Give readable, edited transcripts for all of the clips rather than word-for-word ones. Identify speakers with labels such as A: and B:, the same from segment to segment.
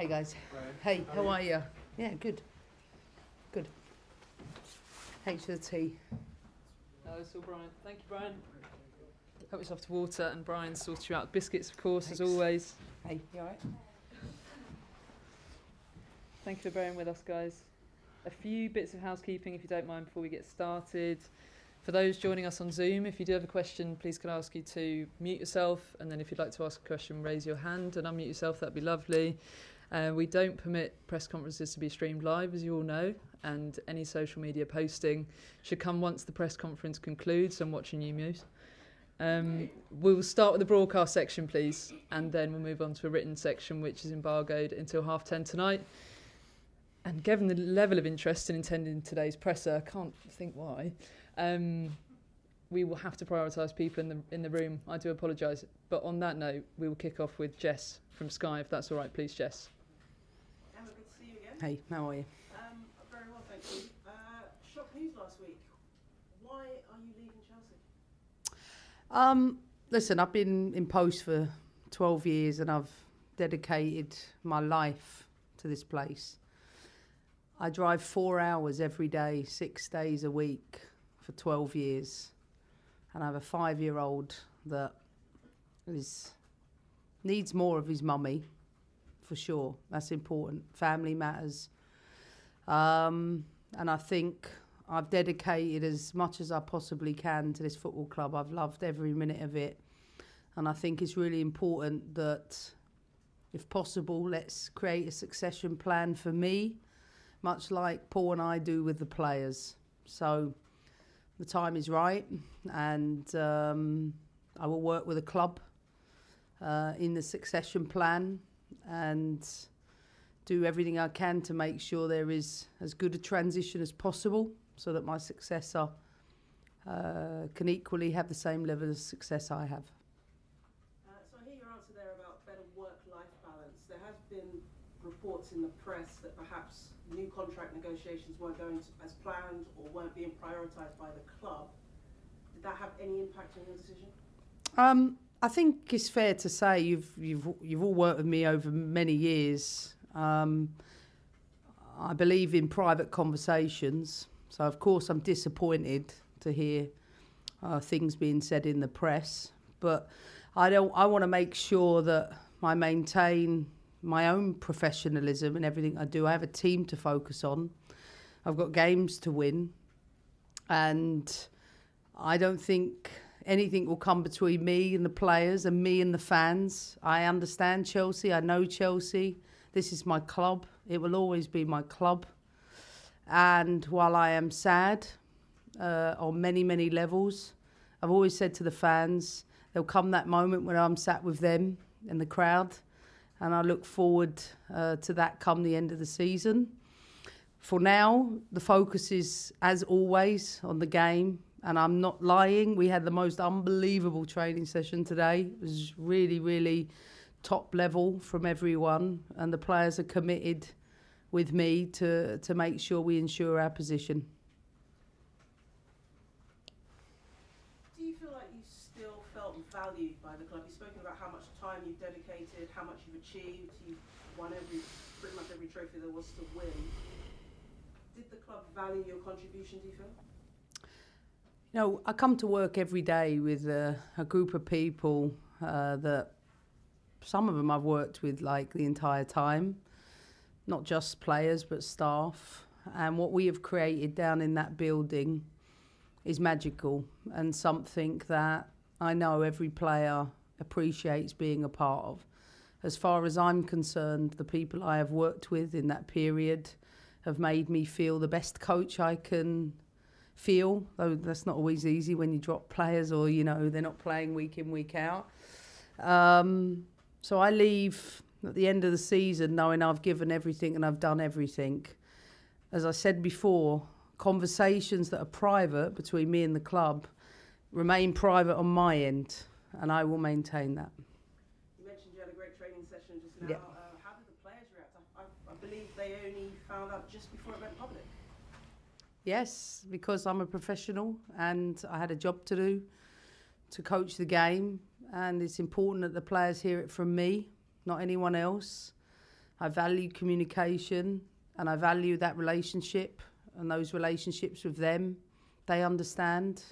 A: Hey guys.
B: Brian,
A: Hey, how are you? Yeah, good. Good. Thanks for the tea.
C: No, it's all Brian. Thank you, Brian. Help yourself to water, and Brian sorts you out biscuits, of course,
A: Thanks.
C: as always.
A: Hey, you alright?
C: Thank you for bearing with us, guys. A few bits of housekeeping, if you don't mind, before we get started. For those joining us on Zoom, if you do have a question, please can I ask you to mute yourself, and then if you'd like to ask a question, raise your hand and unmute yourself. That'd be lovely. We don't permit press conferences to be streamed live, as you all know, and any social media posting should come once the press conference concludes. I'm watching you, Muse. We'll start with the broadcast section, please, and then we'll move on to a written section, which is embargoed until 10:30 tonight. And given the level of interest in attending today's presser, I can't think why, we will have to prioritise people in the room. I do apologise. But on that note, we will kick off with Jess from Sky, if that's all right, please, Jess.
D: Emma, good to see you again.
A: Hey, how are you?
D: Very well, thank you. Shock news last week. Why are you leaving Chelsea?
A: Listen, I've been in post for 12 years and I've dedicated my life to this place. I drive 4 hours every day, 6 days a week for 12 years. And I have a 5-year-old that needs more of his mummy, for sure. That's important. Family matters. And I think I've dedicated as much as I possibly can to this football club. I've loved every minute of it. And I think it's really important that, if possible, let's create a succession plan for me, much like Paul and I do with the players. So the time is right, and I will work with the club in the succession plan and do everything I can to make sure there is as good a transition as possible so that my successor can equally have the same level of success I have.
D: So I hear your answer there about better work-life balance. There has been reports in the press that perhaps new contract negotiations weren't going as planned or weren't being prioritised by the club. Did that have any impact on your decision?
A: I think it's fair to say you've all worked with me over many years. I believe in private conversations, so of course I'm disappointed to hear things being said in the press. But I want to make sure that I maintain my own professionalism in everything I do. I have a team to focus on. I've got games to win. And I don't think anything will come between me and the players and me and the fans. I understand Chelsea. I know Chelsea. This is my club. It will always be my club. And while I am sad on many, many levels, I've always said to the fans, there'll come that moment when I'm sat with them in the crowd. And I look forward to that come the end of the season. For now, the focus is, as always, on the game. And I'm not lying. We had the most unbelievable training session today. It was really, really top level from everyone. And the players are committed with me to make sure we ensure our position.
D: Do you feel like you still felt valued by the club? You've spoken about how much time you've dedicated, how much you've achieved. You've won pretty much every trophy there was to win. Did the club value your contribution, do you feel?
A: You know, I come to work every day with a group of people that some of them I've worked with like the entire time, not just players but staff. And what we have created down in that building is magical and something that I know every player appreciates being a part of. As far as I'm concerned, the people I have worked with in that period have made me feel the best coach I can feel, though that's not always easy when you drop players or, you know, they're not playing week in, week out. So I leave at the end of the season knowing I've given everything and I've done everything. As I said before, conversations that are private between me and the club remain private on my end, and I will maintain that.
D: You mentioned you had a great training session just now.
A: Yeah.
D: How did the players react? I believe they only found out just before it went public.
A: Yes, because I'm a professional and I had a job to do to coach the game, and it's important that the players hear it from me, not anyone else. I value communication, and I value that relationship and those relationships with them. They understand.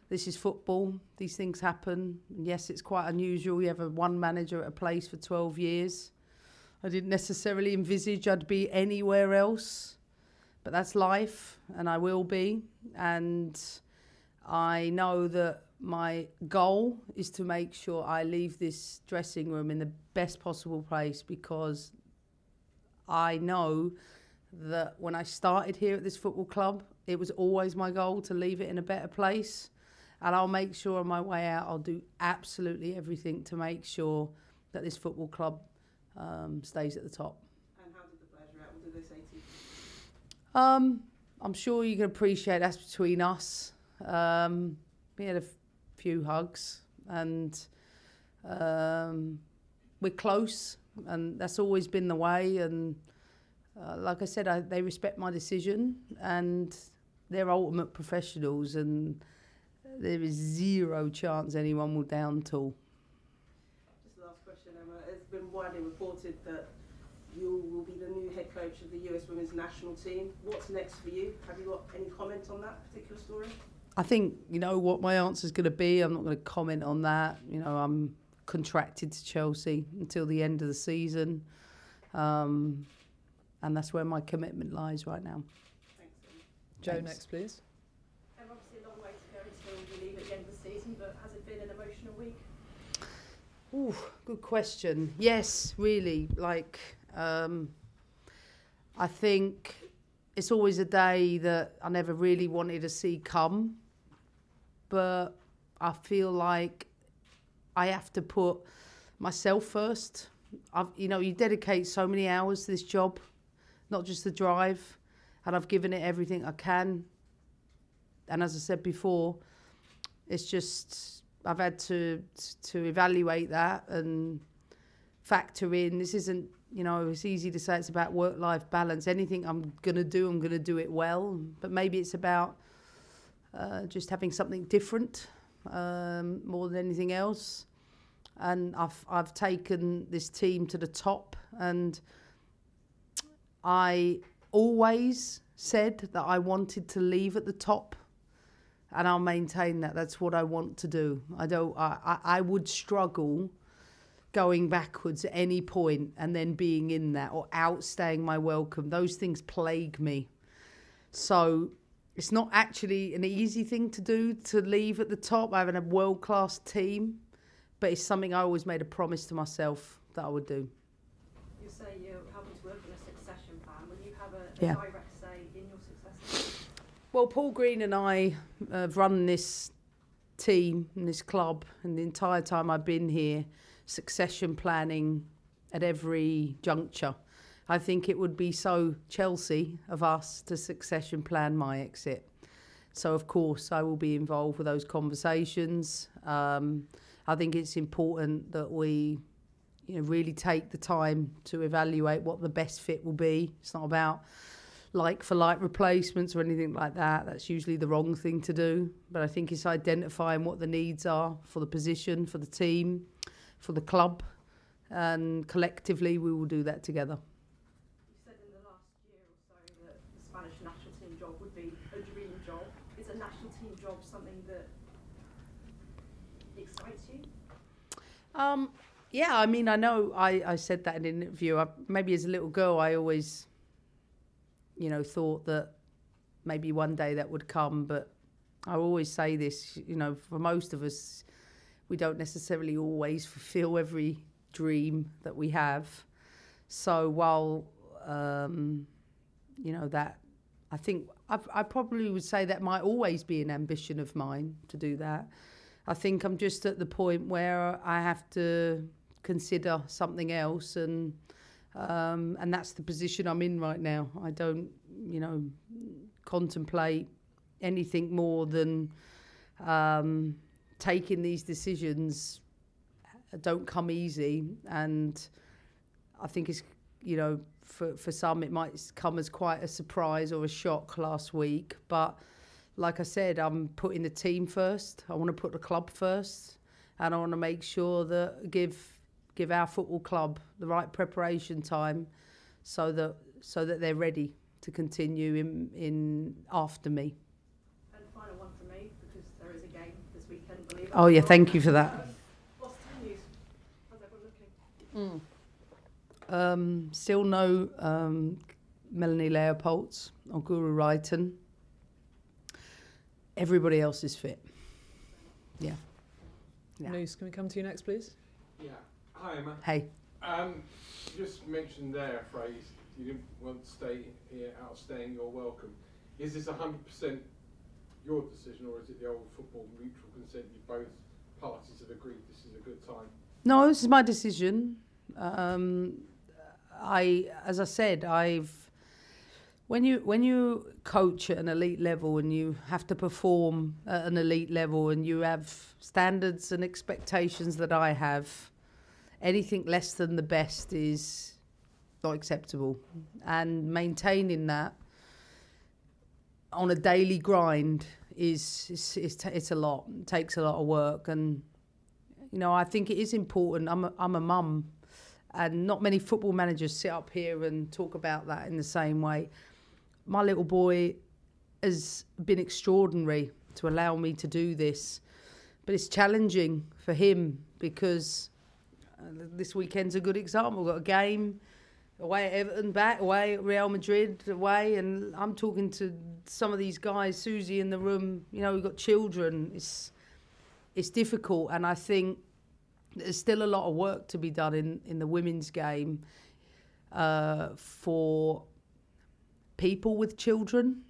A: This is football. These things happen. And yes, it's quite unusual. You have one manager at a place for 12 years. I didn't necessarily envisage I'd be anywhere else, but that's life, and I will be. And I know that my goal is to make sure I leave this dressing room in the best possible place, because I know that when I started here at this football club, it was always my goal to leave it in a better place. And I'll make sure on my way out, I'll do absolutely everything to make sure that this football club stays at the top.
D: And how did the players react? What did they say to you?
A: I'm sure you can appreciate that's between us. We had a few hugs, and we're close, and that's always been the way. And like I said, they respect my decision, and they're ultimate professionals, and there is zero chance anyone will down tool.
D: Just the last question, Emma. It's been widely reported that you will be the new head coach of the US Women's National Team. What's next for you? Have you got any comment on that particular story?
A: I think, you know, what my answer is going to be. I'm not going to comment on that. You know, I'm contracted to Chelsea until the end of the season. And that's where my commitment lies right now.
D: Thanks, Emma.
C: Jo,
A: Thanks.
C: next, please.
B: Obviously a long way to go until you leave at the end of the season, but has it been an emotional week?
A: Ooh, good question. Yes, really. Like, I think it's always a day that I never really wanted to see come, but I feel like I have to put myself first. You dedicate so many hours to this job, not just the drive, and I've given it everything I can. And as I said before, it's just I've had to evaluate that and factor in. This isn't, it's easy to say it's about work-life balance. Anything I'm going to do it well. But maybe it's about just having something different more than anything else. And I've taken this team to the top, and I always said that I wanted to leave at the top, and I'll maintain that. That's what I want to do. I would struggle going backwards at any point and then being in that or outstaying my welcome. Those things plague me. So it's not actually an easy thing to do, to leave at the top. I have a world-class team, but it's something I always made a promise to myself that I would do.
B: You say you're helping to work on a succession plan. Will you have a
A: Yeah.
B: direct say in your succession?
A: Well, Paul Green and I have run this team and this club, and the entire time I've been here, succession planning at every juncture. I think it would be so Chelsea of us to succession plan my exit. So, of course, I will be involved with those conversations. I think it's important that we really take the time to evaluate what the best fit will be. It's not about like-for-like replacements or anything like that. That's usually the wrong thing to do. But I think it's identifying what the needs are for the position, for the team, for the club, and collectively we will do that together.
B: You said in the last year or so that the Spanish national team job would be a dream job. Is a national team job something that excites you?
A: Yeah, I mean, I know I said that in an interview. Maybe as a little girl, I always, thought that maybe one day that would come. But I always say this, for most of us, we don't necessarily always fulfill every dream that we have. So while, that, I think I probably would say that might always be an ambition of mine to do that. I think I'm just at the point where I have to consider something else, and that's the position I'm in right now. I don't, contemplate anything more than taking these decisions. Don't come easy, and I think it's, for some it might come as quite a surprise or a shock last week, but like I said, I'm putting the team first. I want to put the club first, and I want to make sure that I give give our football club the right preparation time so that they're ready to continue in after me.
B: And final one from me, because there is a game this weekend, believe it
A: Oh
B: or
A: yeah,
B: not.
A: thank you for that.
B: What's the news? How's everyone looking?
A: Still no Melanie Leopolds or Guru Wrighton. Everybody else is fit. Yeah.
C: Noose, can we come to you next, please?
E: Yeah. Hi, Emma.
A: Hey.
E: You just mentioned there a phrase, you didn't want to stay here outstaying your welcome. Is this 100% your decision, or is it the old football mutual consent? You both parties have agreed this is a good time?
A: No, this is my decision. As I said, when you coach at an elite level and you have to perform at an elite level and you have standards and expectations that I have, anything less than the best is not acceptable. And maintaining that on a daily grind it's a lot. It takes a lot of work, and you know, I think it is important. I'm a mum, and not many football managers sit up here and talk about that in the same way. My little boy has been extraordinary to allow me to do this, but it's challenging for him because this weekend's a good example. We've got a game away at Everton, back away at Real Madrid, away, and I'm talking to some of these guys, Susie in the room, you know, we've got children. It's difficult, and I think there's still a lot of work to be done in the women's game for people with children.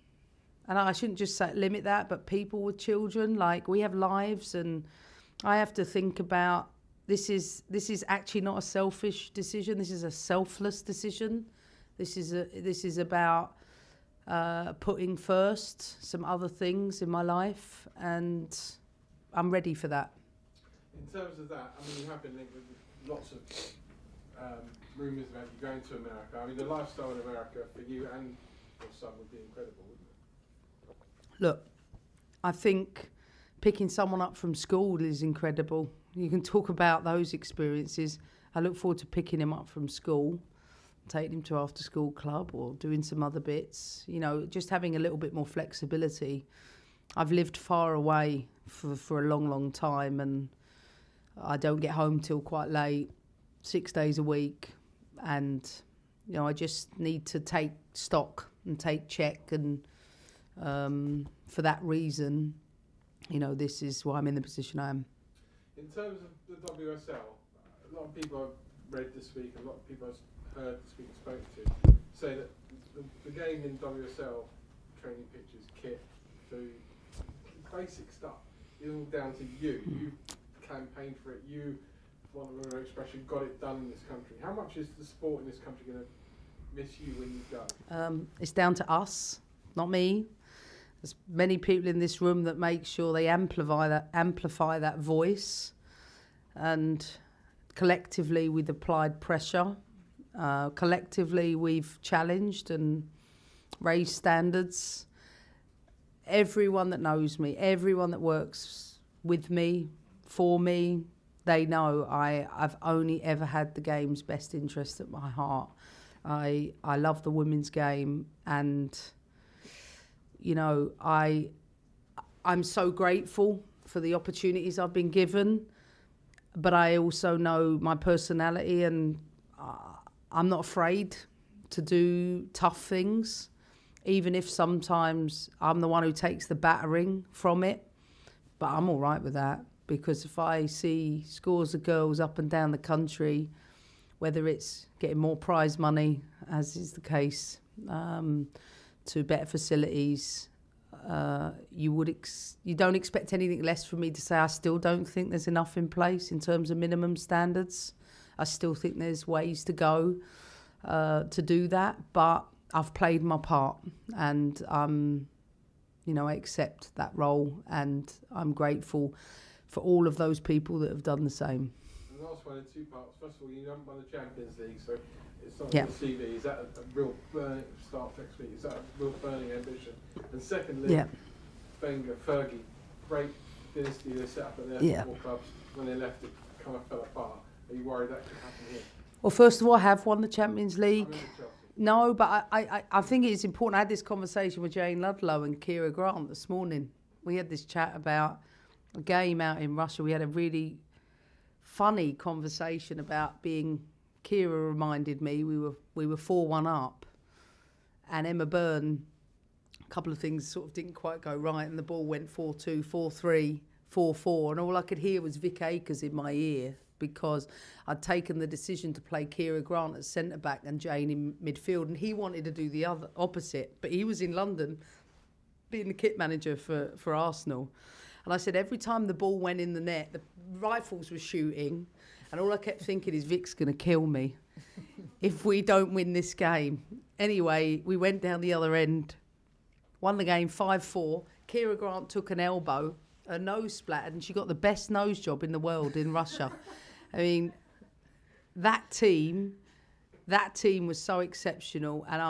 A: And I shouldn't just limit that, but people with children. Like, we have lives, and I have to think about this is actually not a selfish decision. This is a selfless decision. This is about putting first some other things in my life, and I'm ready for that.
E: In terms of that, I mean, you have been linked with lots of rumours about you going to America. I mean, the lifestyle in America for you and your son would be incredible, wouldn't it?
A: Look, I think picking someone up from school is incredible. You can talk about those experiences. I look forward to picking him up from school, taking him to after school club or doing some other bits, you know, just having a little bit more flexibility. I've lived far away for a long, long time, and I don't get home till quite late, 6 days a week. And, you know, I just need to take stock and take check. And for that reason, you know, this is why I'm in the position I am.
E: In terms of the WSL, a lot of people I've read this week, a lot of people I've heard this week and spoken to, say that the game in WSL, training pitches, kit, food, basic stuff, is all down to you. You campaigned for it, you, for want of another expression, got it done in this country. How much is the sport in this country going to miss you when you go?
A: It's down to us, not me. There's many people in this room that make sure they amplify that voice, and collectively we've applied pressure. Collectively we've challenged and raised standards. Everyone that knows me, everyone that works with me, for me, they know I've only ever had the game's best interest at my heart. I love the women's game, and you know, I'm so grateful for the opportunities I've been given, but I also know my personality, and I'm not afraid to do tough things, even if sometimes I'm the one who takes the battering from it. But I'm all right with that, because if I see scores of girls up and down the country, whether it's getting more prize money, as is the case, to better facilities, you don't expect anything less from me to say I still don't think there's enough in place in terms of minimum standards. I still think there's ways to go to do that, but I've played my part, and you know, I accept that role, and I'm grateful for all of those people that have done the same.
E: And the last one in two parts. First of all, you haven't won the Champions League, so it's not
A: Yeah.
E: on the CV. Is that a real burning start next week? Is that a real burning ambition? And secondly,
A: Yeah.
E: Wenger, Fergie, great dynasty they set up at their
A: Yeah.
E: football clubs. When they left, it kind of fell apart. Are you worried that could happen here?
A: Well, first of all, I have won the Champions
E: I
A: League.
E: mean, with Chelsea.
A: No, but I think it's important. I had this conversation with Jane Ludlow and Kira Grant this morning. We had this chat about a game out in Russia. We had a really funny conversation about being. Kira reminded me we were 4-1 up, and Emma Byrne. A couple of things sort of didn't quite go right, and the ball went 4-2, 4-3, 4-4, and all I could hear was Vic Akers in my ear, because I'd taken the decision to play Kira Grant at centre-back and Jane in midfield, and he wanted to do the other opposite. But he was in London being the kit manager for Arsenal. And I said every time the ball went in the net, the rifles were shooting, and all I kept thinking is Vic's going to kill me if we don't win this game. Anyway, we went down the other end, won the game 5-4. Kira Grant took an elbow, her nose splattered, and she got the best nose job in the world in Russia. I mean, that team was so exceptional, and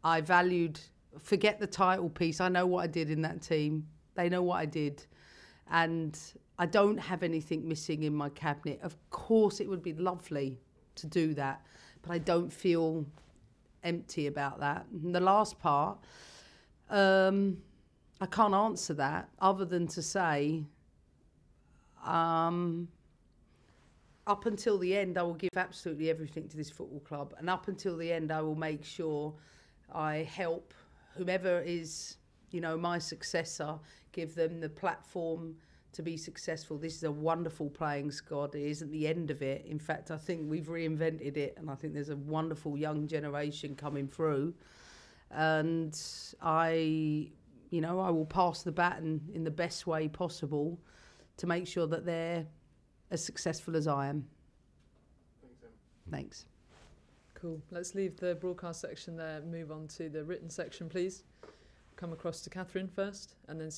A: I valued, forget the title piece, I know what I did in that team. They know what I did. And I don't have anything missing in my cabinet. Of course, it would be lovely to do that, but I don't feel empty about that. And the last part, I can't answer that other than to say, up until the end, I will give absolutely everything to this football club. And up until the end, I will make sure I help whomever is, my successor, give them the platform to be successful. This is a wonderful playing squad. It isn't the end of it. In fact, I think we've reinvented it, and I think there's a wonderful young generation coming through. And I will pass the baton in the best way possible to make sure that they're as successful as I am.
E: Thanks, Em.
A: Thanks.
C: Cool. Let's leave the broadcast section there, move on to the written section, please. Come across to Catherine first, and then